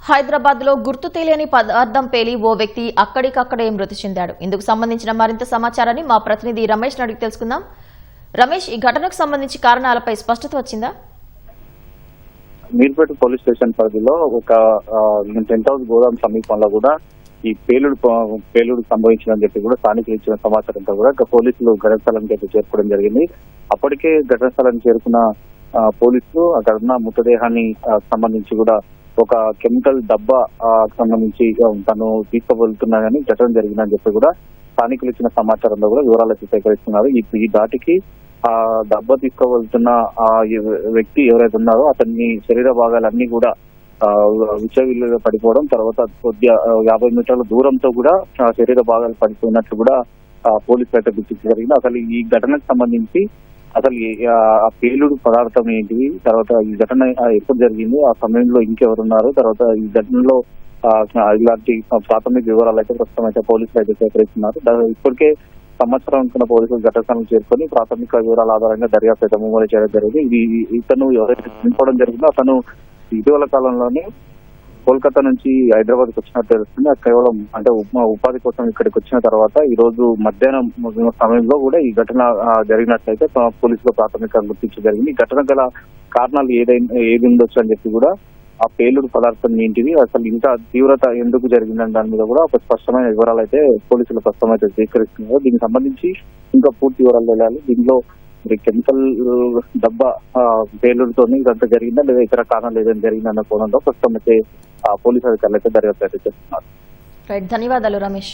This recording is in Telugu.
హైదరాబాద్ లో గుర్తు తెలియని పదార్థం పేలి ఓ వ్యక్తి అక్కడికక్కడే మృతి చెందాడు. ఇందుకు సంబంధించిన మరింత సమాచారాన్ని మా ప్రతినిధి రమేష్ అడిగి తెలుసుకుందాం. రమేష్, ఈ ఘటనకు సంబంధించి కారణాలపై స్పష్టత వచ్చిందా? మీర్పేట పోలీస్ స్టేషన్ పరిధిలో ఒక టెంట్ హౌస్ గోదాం సమీపంలో కూడా ఈ పేలుడు సంభవించిందని చెప్పి కూడా స్థానికులు ఇచ్చిన సమాచారంతో కూడా పోలీసులు ఘటన స్థలానికి అయితే చేరుకోవడం జరిగింది. అప్పటికే ఘటన స్థలానికి చేరుకున్న పోలీసులు అక్కడ ఉన్న మృతదేహాన్ని సంబంధించి కూడా ఒక కెమికల్ డబ్బా సంబంధించి తను తీసుకువెళ్తున్నానని ఘటన జరిగిందని చెప్పి కూడా స్థానికులు ఇచ్చిన సమాచారంలో కూడా వివరాలు అయితే సేకరిస్తున్నారు. ఈ దాటికి ఆ డబ్బా తీసుకువెళ్తున్న వ్యక్తి ఎవరైతే ఉన్నారో అతన్ని శరీర భాగాలన్నీ కూడా విచ్చవిల్లుగా పడిపోవడం, తర్వాత కొద్దిగా 50 మీటర్ల దూరంతో కూడా శరీర భాగాలు పడిపోయినట్లు కూడా పోలీసులు అయితే గుర్తించడం జరిగింది. అసలు ఈ ఘటనకు సంబంధించి అసలు ఆ పేలుడు పదార్థం ఏంటిది, తర్వాత ఈ ఘటన ఎప్పుడు జరిగింది, ఆ సమయంలో ఇంకెవరున్నారు, తర్వాత ఈ ఘటనలో ఇలాంటి ప్రాథమిక వివరాలు అయితే ప్రస్తుతం అయితే పోలీసులు అయితే సేకరిస్తున్నారు. ఇప్పటికే సంవత్సరం అనుకున్న పోలీసులు ఘటనస్థలం చేరుకొని ప్రాథమిక వివరాల ఆధారంగా దర్యాప్తు అయితే ముమ్మడి చేయడం జరిగింది. ఇతను ఎవరైతే చనిపోవడం జరిగిందో అతను ఇటీవల కాలంలోనే కోల్కతా నుంచి హైదరాబాద్ కు వచ్చినట్టు తెలుస్తుంది. కేవలం అంటే ఉపాధి కోసం ఇక్కడికి వచ్చిన తర్వాత ఈ రోజు మధ్యాహ్నం సమయంలో కూడా ఈ ఘటన జరిగినట్లయితే పోలీసులు ప్రాథమికంగా గుర్తించడం జరిగింది. ఈ ఘటన గల కారణాలు ఏది ఉండొచ్చు అని చెప్పి కూడా ఆ పేలుడు పదార్థం ఏంటిది, అసలు ఇంకా తీవ్రత ఎందుకు జరిగిందని దాని మీద కూడా ఒక స్పష్టమైన వివరాలు అయితే పోలీసులు ప్రస్తుతం అయితే స్వీకరిస్తున్నారు. దీనికి సంబంధించి ఇంకా పూర్తి వివరాలు తెలియాలి. దీనిలో కెమికల్ డబ్బా పేలుడుతోనే ఇదంతా జరిగిందా లేదా ఇతర కారణాలు ఏదైనా జరిగిందన్న కోణంలో ప్రస్తుతం అయితే పోలీసు అధికారులు అయితే దర్యాప్తు అయితే చేస్తున్నారు. ధన్యవాదాలు రమేష్.